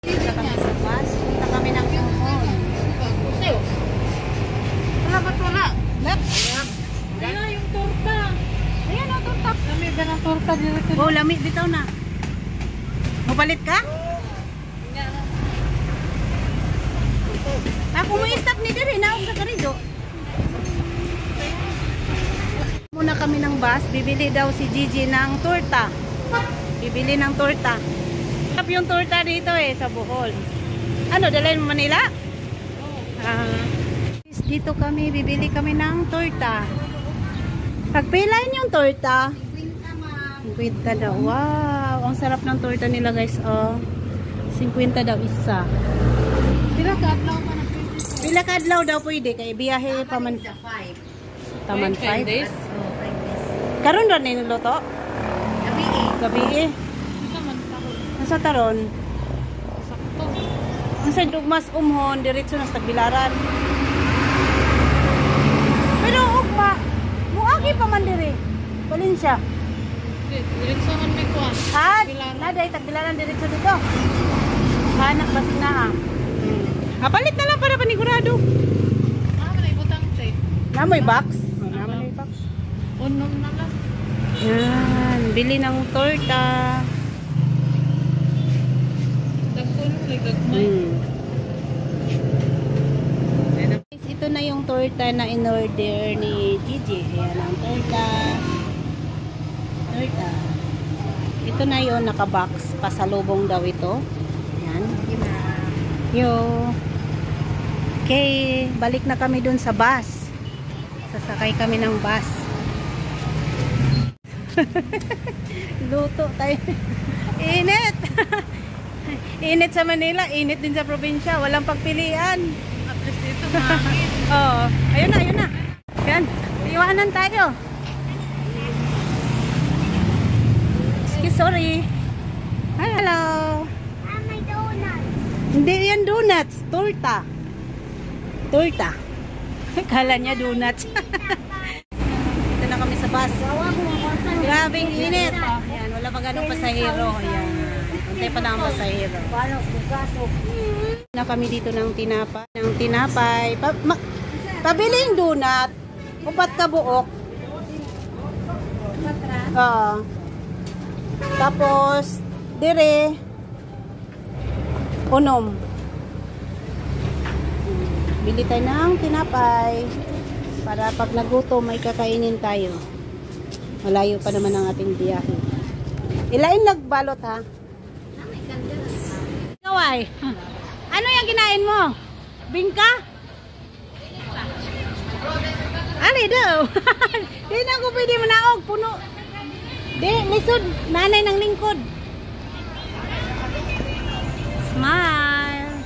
Punta kami sa bus. Punta kami ng Umhon. Wala ba't wala? Left. Ayan yung torta. Ayan ang torta. Lami ba ng torta dito? Oh, lami. Bitaw na. Mabalit ka? Ako mo i-stop ni Diri. Naog sa karido. Muna kami ng bus. Bibili daw si Gigi ng torta. Bibili ng torta. Stop yung torta dito sa Bohol. Ano, dalhin mo Manila? Dito kami, bibili kami ng torta. Pagpilain yung torta. 50 daw. Wow, ang sarap ng torta nila guys. 50 daw isa. Pila ka adlaw pa na? Pila ka adlaw daw pwede kay biyahe pa man. Taman 5 days. Karon ra ni luto? Gabi. Ito man taron. Nasa taron. Sakto. Nasa Dugmas Umhon, diretso na sa Tagbilaran. Pero ugma, muagi pa man diri. Valencia. Diretso man may kuan. Naday Tagbilaran diretso dito. Hanak basig na Palit na lang para panigurado. May butang tape. Namoy box? Namoy box. Unom na lang. Yan, bili ng torta. Dagkon kay gagmay. Guys, ito na yung torta na in-order ni Gigi. Ayan ang torta. Torta. Ito na yon naka-box. Pasalubong daw ito. Ayan. Yo. Okay, balik na kami dun sa bus. Sasakay kami ng bus. Luto tayo. Init. Init sa Manila, init din sa probinsya. Walang pagpilian. At least ito mahangin. Oo. Ayun na, ayun na. Yan. Iwanan tayo. Excuse, sorry. Hello. May donut. Hindi yan donuts. Torta. Torta. Kala niya donuts. Ito na kami sa bus. Grabing init. Ayan, wala pa ganong pasahero. Ayan. Untay pa lang ang pasahero. Na kami dito ng tinapay. Ng tinapay. Pabiling donut. Upat ka buok. Tapos, dire. Unom. Bili tayo ng tinapay para pag nagutom may kakainin tayo. Malayo pa naman ang ating biyahe. Ilain nagbalot ha? Kaway. Ano yung kinain mo? Bingka? Ali daw. Di na ko pwede manaog. Puno. Di, lisod. Nanay ng lingkod. Smile.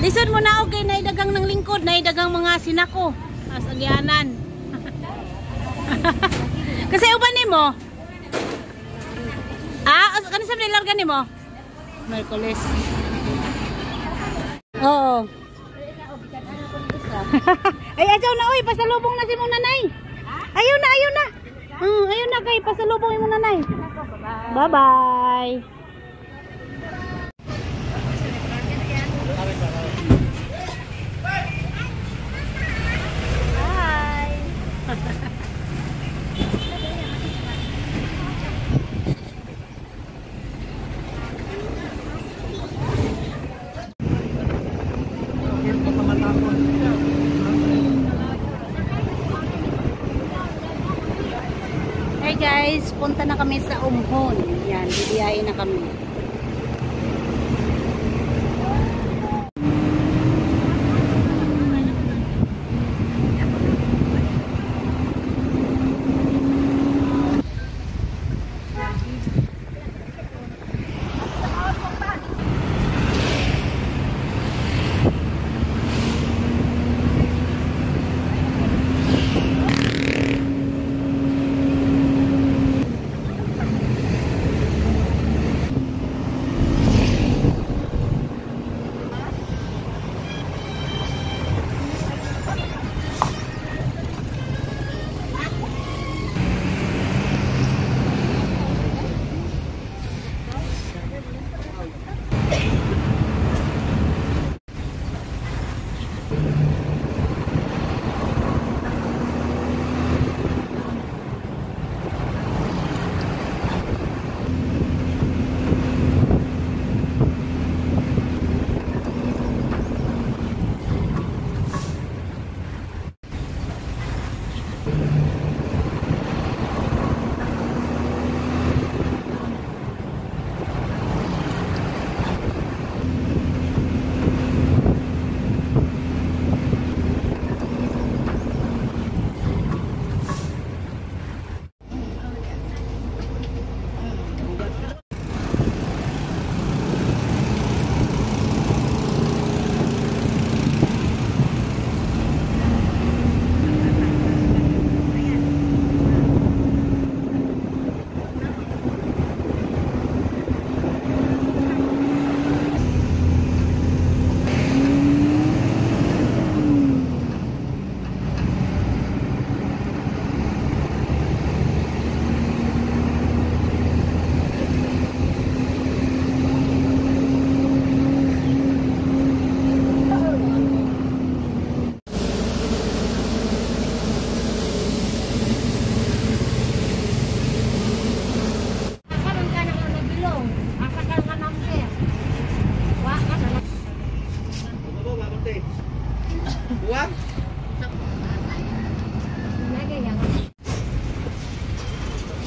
Lisod mo na okay, naidagang ng lingkod, naidagang mga sinako. As agyanan. Kasi uban ni mo. Ano sa nilargan ni mo? Merkulis. Oo. Ay, ayaw na oy, pasalubong na si mong nanay. Ayaw na, ayaw na. Ayaw na kay pasalubong imong nanay. Bye-bye. Hey guys, punta na kami sa Umhon. Yan, bibiyahin na kami.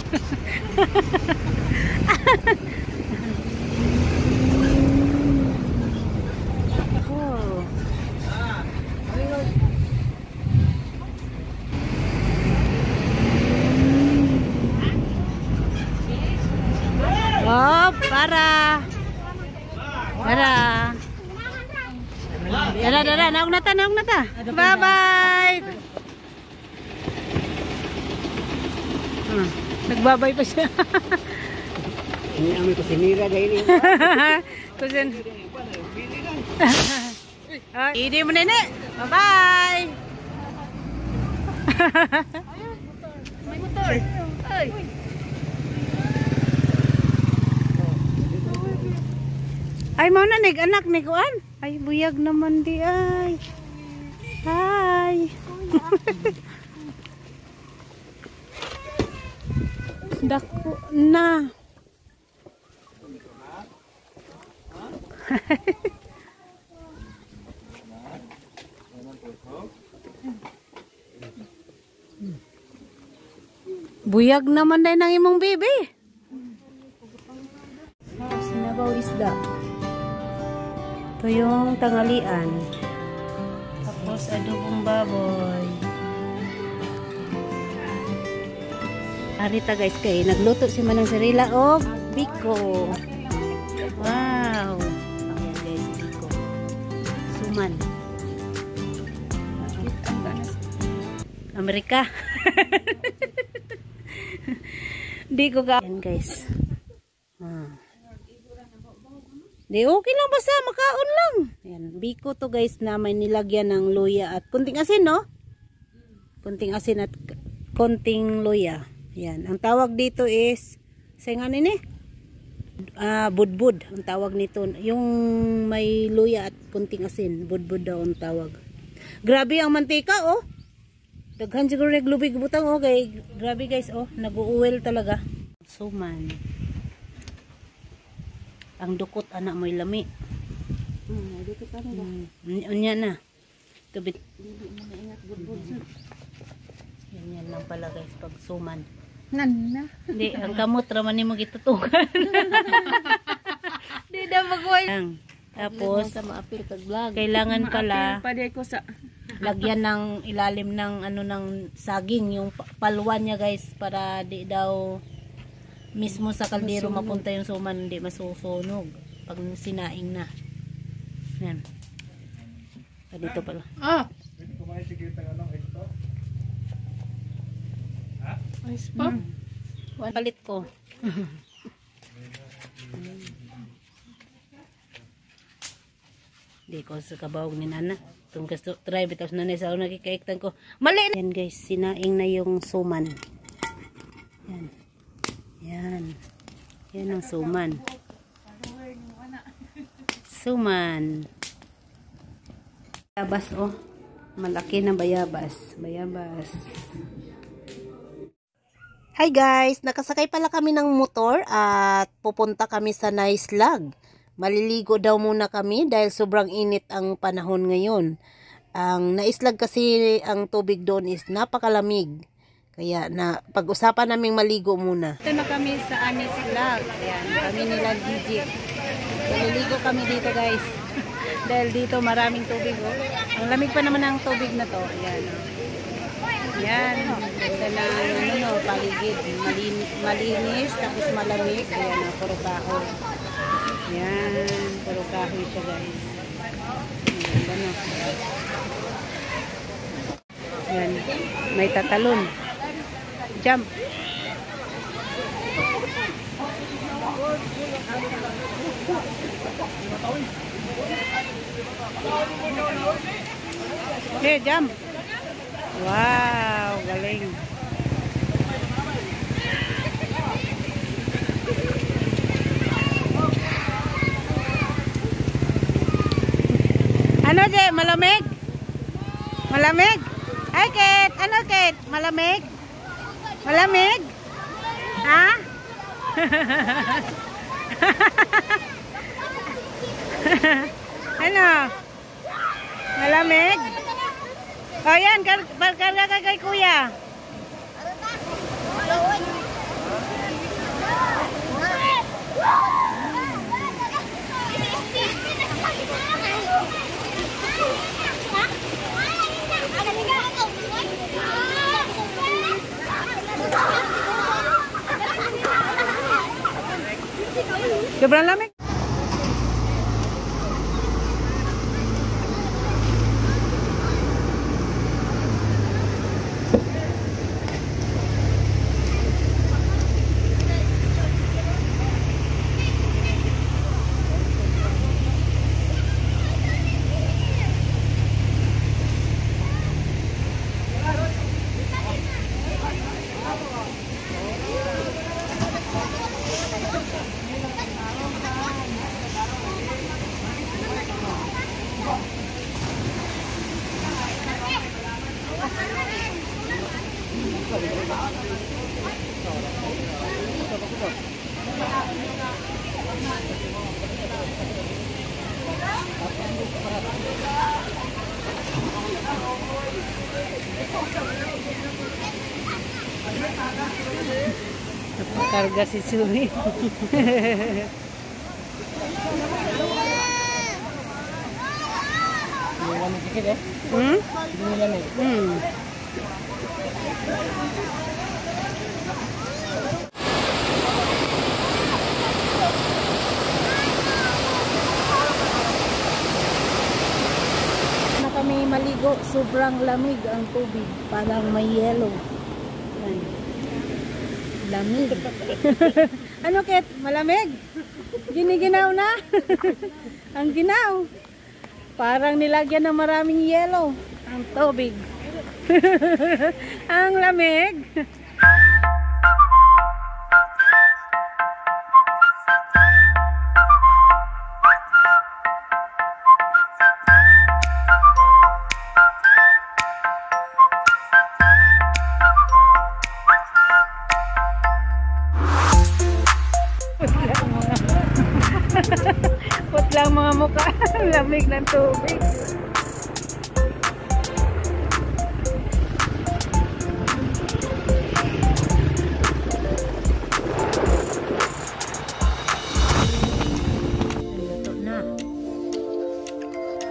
Oh. Oh, para. Dara, naog na ta. Bye-bye. Nagbabay pa siya. Ini kami kusinira dahil ini. Kusin. Hindi mo nene. Bye-bye. May motor. Ay. Ay, mau na anak ni kuan. Ay, buyag naman di ay. Hi. Dako na. Buyag naman dahil ng imong baby. Sinabaw isda. Ito yung tanghalian. Tapos adobong baboy. Arita guys kay nagluto si Manang Sarila o biko. Wow. Ayan guys, biko. Suman. Amerika. Di ko ka. Ayan guys. Di okay lang basta makaon lang. Ayan, biko to guys na may nilagyan ng luya at kunting asin, no? Kunting asin at kunting luya. Ayan, ang tawag dito is sayangan ini. Budbud ang tawag nito. Yung may luya at kunting asin, budbud daw ang tawag. Grabe ang mantika, oh. Daghan siguro naglubig butang, oh. Kay grabe guys, oh, nag-uwel talaga. Suman. Ang dukot anak mo'y lami. Dukot ano ba? Unya na. Tubit. Hindi mo na ingat budbud. Yan lang pala guys pag suman. Nanna. Hindi, ang kamot raman ni mo gitutukan. Di na magway. Tapos maapil kag vlog. kailangan pala Pwede ko sa lagyan ng ilalim ng ano ng saging yung palwan niya guys para di daw mismo sa kaldero mapunta yung suman, hindi masusunog pag sinaing na. Yan. Dito pala. ice pop. Palit ko. Di ko sa kabawag ni Nana. Itong gusto try bitas na sa una kikaiktan ko. Mali! Yan guys, sinaing na yung suman. Yan. Yan. Yan ang suman. Suman. Bayabas, oh. Malaki na bayabas. Bayabas. Hi guys! Nakasakay pala kami ng motor at pupunta kami sa Naislag. Maliligo daw muna kami dahil sobrang init ang panahon ngayon. Ang Naislag kasi ang tubig doon is napakalamig. Kaya na pag-usapan naming maligo muna. Ito na kami sa Naislag. Ayan, kami nila DJ. Maliligo kami dito guys. Dahil dito maraming tubig. Oh. Ang lamig pa naman ang tubig na to. Ayan. Ayan. Ganda na ano, paligid. Malinis tapos malamig. Ayan, puro kahoy. Ayan, puro kahoy siya guys. Ayan, ayan, may tatalon. Jump. Hey, jump. Wow, galing. Ano, Je? Malamig? Malamig? Ay, Kate. Ano, Kate? Malamig? Malamig? Ha? Ano? Malamig? O, yan. Karga ka kay kuya. Sobrang lamig. Napakarga si Suri. Hmm? Hmm. Na kami maligo, sobrang lamig ang tubig. Parang may yellow. Yan. Lamig. Ano, Ket? Malamig? Giniginaw na? Ang ginaw. Parang nilagyan ng maraming yelo ang tubig. Ang lamig. Putlang mga mukha. Lamig ng tubig. Luto na.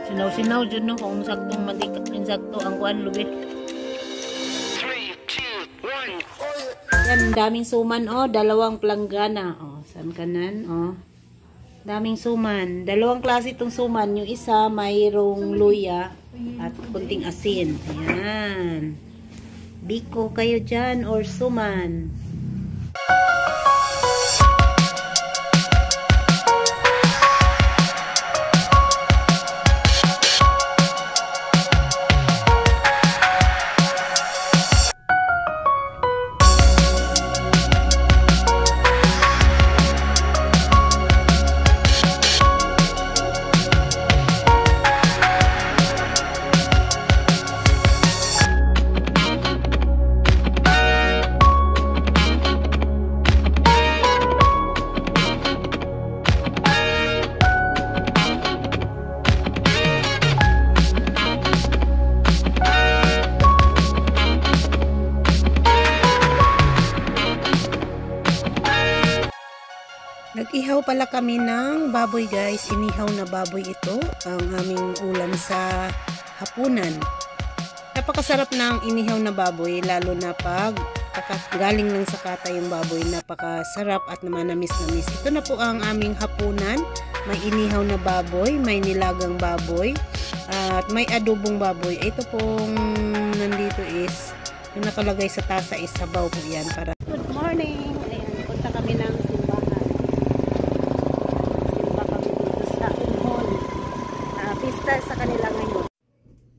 Sinaw-sinaw dyan no, kung saktong mantika, insakto ang kuan lubi. 3, 2, 1. Yan, daming suman, oh. 2 planggana. Oh, saan kanan, oh. Daming suman. 2 klase itong suman. Yung isa, mayroong luya at kunting asin. Ayan. Biko kayo dyan or suman. Nag-ihaw pala kami ng baboy, guys. Inihaw na baboy ito. Ang aming ulam sa hapunan. Napakasarap ng inihaw na baboy, lalo na pag galing lang sa kata yung baboy. Napakasarap at manamis-namis. Ito na po ang aming hapunan. May inihaw na baboy, may nilagang baboy, at may adobong baboy. Ito pong nandito is, yung nakalagay sa tasa is sabaw po yan. Para good morning! Ayan, punta kami ng sa kanila ngayon.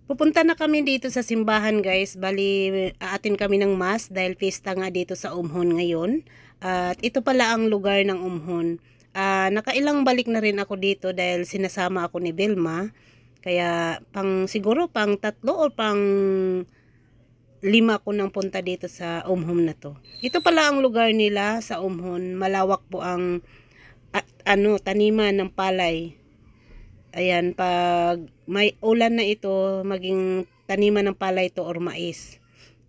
Pupunta na kami dito sa simbahan, guys. Bali, aatin kami ng mass dahil pista nga dito sa Umhon ngayon. At ito pala ang lugar ng Umhon. Nakailang balik na rin ako dito dahil sinasama ako ni Vilma. Kaya siguro pang 3 o pang 5 ko nang punta dito sa Umhon na to. Ito pala ang lugar nila sa Umhon. Malawak po ang taniman ng palay. Ayan, pag may ulan na ito, maging taniman ng palay ito or mais.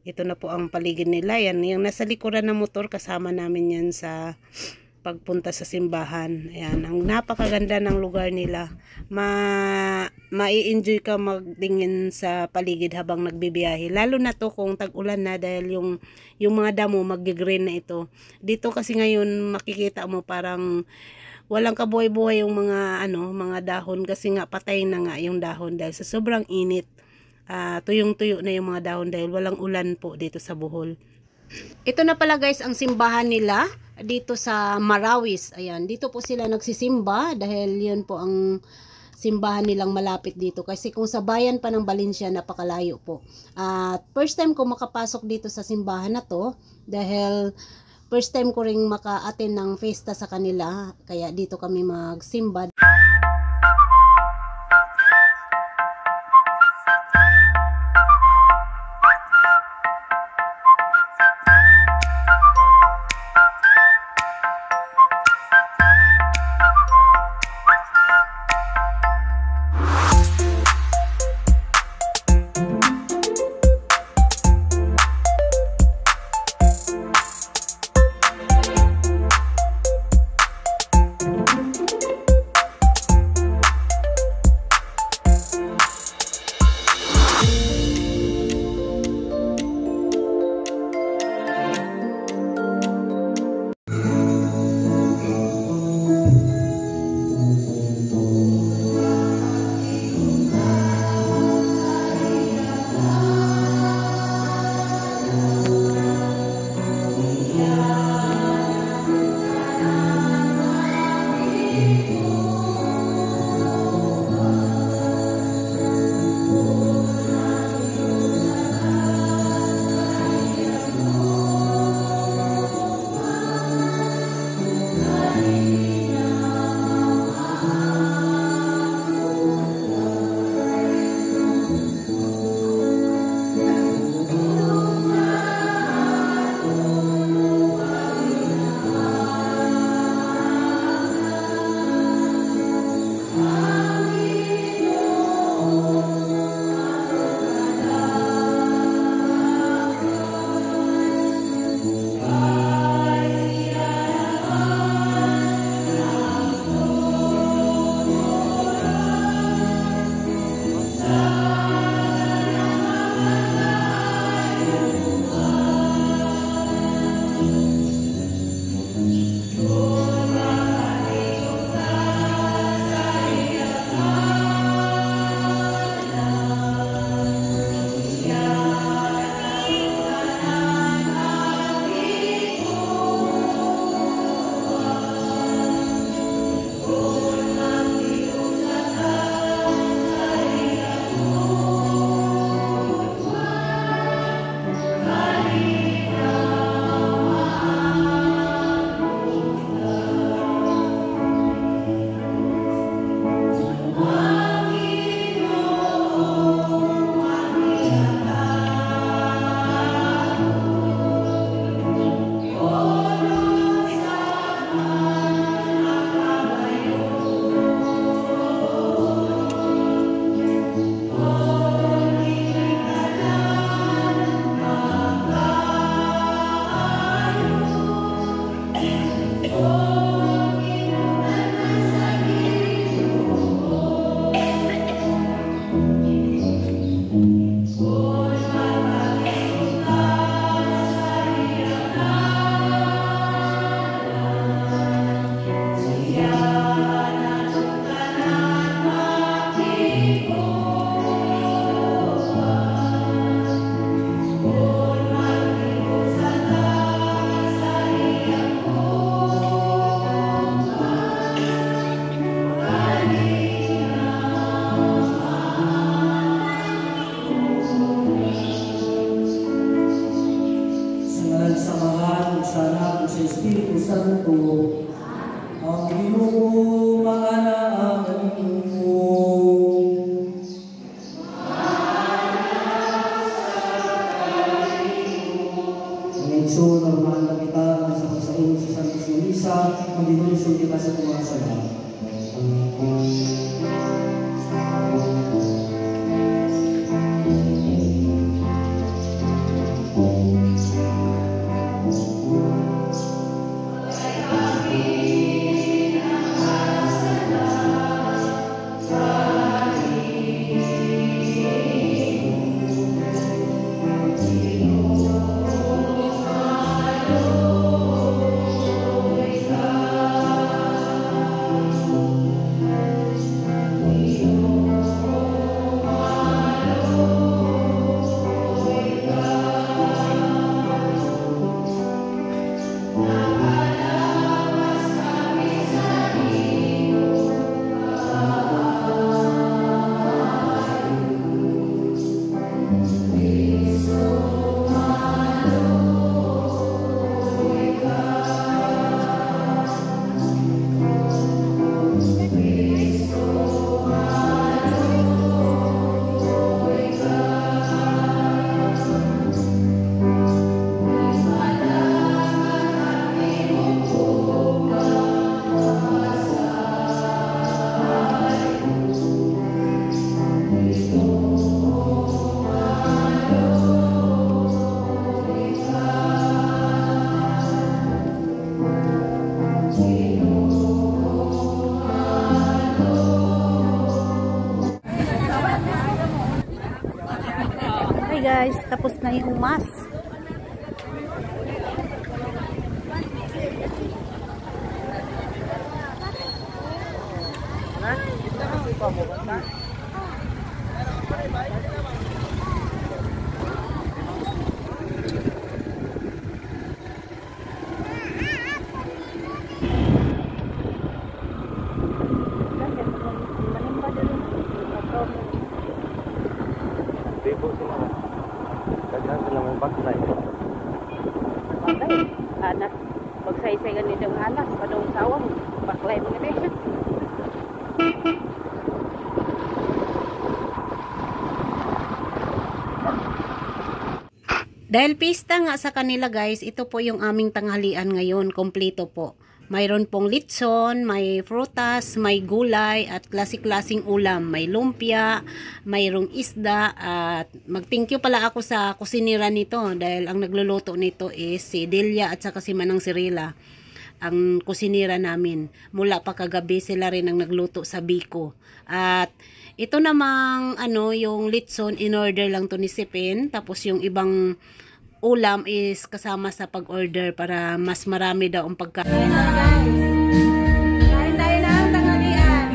Ito na po ang paligid nila. Yan, yung nasa likuran ng motor, kasama namin yan sa pagpunta sa simbahan. Ayan, ang napakaganda ng lugar nila. Mai-enjoy ka magtingin sa paligid habang nagbibiyahe. Lalo na to kung tag-ulan na dahil yung mga damo mag-green na ito. Dito kasi ngayon makikita mo parang walang kabuhay-buhay yung mga mga dahon kasi nga patay na nga yung dahon dahil sa sobrang init. Tuyong-tuyo na yung mga dahon dahil walang ulan po dito sa Bohol. Ito na pala guys ang simbahan nila dito sa Marawis. Ayan, dito po sila nagsisimba dahil yun po ang simbahan nilang malapit dito. Kasi kung sa bayan pa ng Valencia, napakalayo po. At first time ko makapasok dito sa simbahan na to dahil first time ko ring maka-attend ng fiesta sa kanila. Kaya dito kami magsimba. guys, tapos na yung mass. Anak, pagsaysay ganito yung anak, padong sawang, baklay mo ganito. Dahil pista nga sa kanila guys, ito po yung aming tanghalian ngayon, kompleto po. Mayroon pong litson, may frutas, may gulay at klase-klaseng ulam. May lumpia, mayroong isda at mag-thank you pala ako sa kusinira nito dahil ang nagluluto nito is si Delia at saka si Manang Cirila. Ang kusinira namin. Mula pa kagabi sila rin ang nagluto sa Biko. At ito namang yung litson in order lang to ni Sipin, tapos yung ibang ulam is kasama sa pag-order para mas marami daw ang pagkain. Kain tayo na ang tanghalian.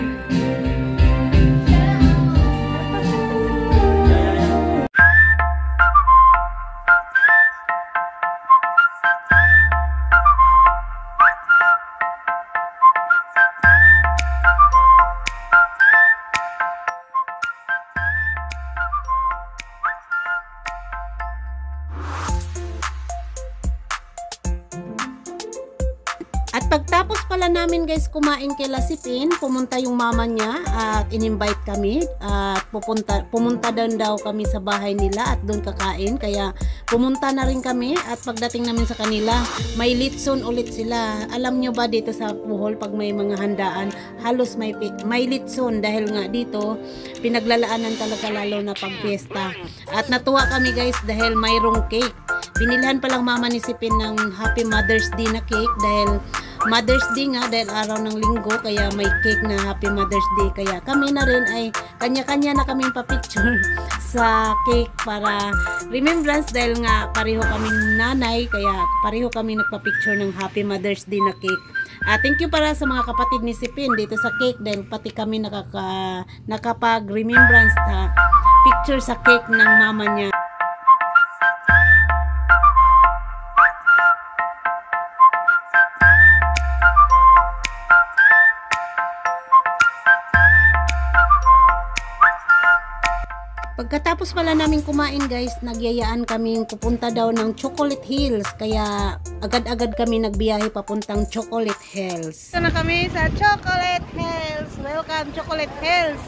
At pagtapos pala namin guys kumain kay Sipin, pumunta yung mama niya at in-invite kami at pumunta daw kami sa bahay nila at doon kakain, kaya pumunta na rin kami. At pagdating namin sa kanila, may litson ulit sila. Alam nyo ba dito sa Bohol pag may mga handaan, halos may litson dahil nga dito pinaglalaanan talaga lalo na pag fiesta. At natuwa kami guys dahil mayroong cake. Binilhan pa lang mama ni Sipin ng Happy Mother's Day na cake dahil Mother's Day nga, dahil araw ng linggo, kaya may cake na Happy Mother's Day. Kaya kami na rin ay kanya-kanya na kaming pa-picture sa cake para remembrance dahil nga pareho kaming nanay, kaya pareho kami nagpa-picture ng Happy Mother's Day na cake. Thank you para sa mga kapatid ni Sipin dito sa cake dahil pati kami nakapag-remembrance sa picture sa cake ng mama niya. Pagkatapos pala namin kumain guys, nagyayaan kaming pupunta daw ng Chocolate Hills. Kaya agad-agad kami nagbiyahe papuntang Chocolate Hills. Ito na kami sa Chocolate Hills. Welcome Chocolate Hills.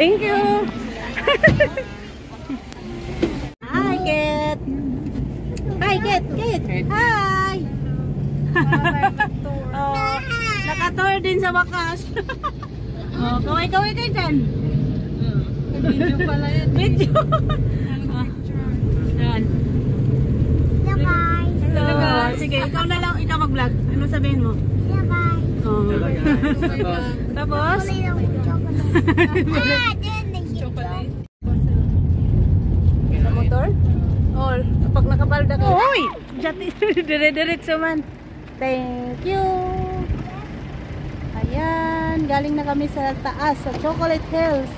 Thank you. Kit, Kit. Hi. Oh, naka-tour din sa wakas. Oh, kaway-kaway kayo dyan. Video pala yan. Video. Yan. Hello guys. So, sige, ikaw na lang, ikaw mag-vlog. Ano sabihin mo? Hello guys. Oh. Tapos? Kulay ng chocolate. Din na chocolate. Sa motor? Or, pag nakapalda ka. Uy! Dire-diretso man. Thank you. Ayan, galing na kami sa taas, sa Chocolate Hills.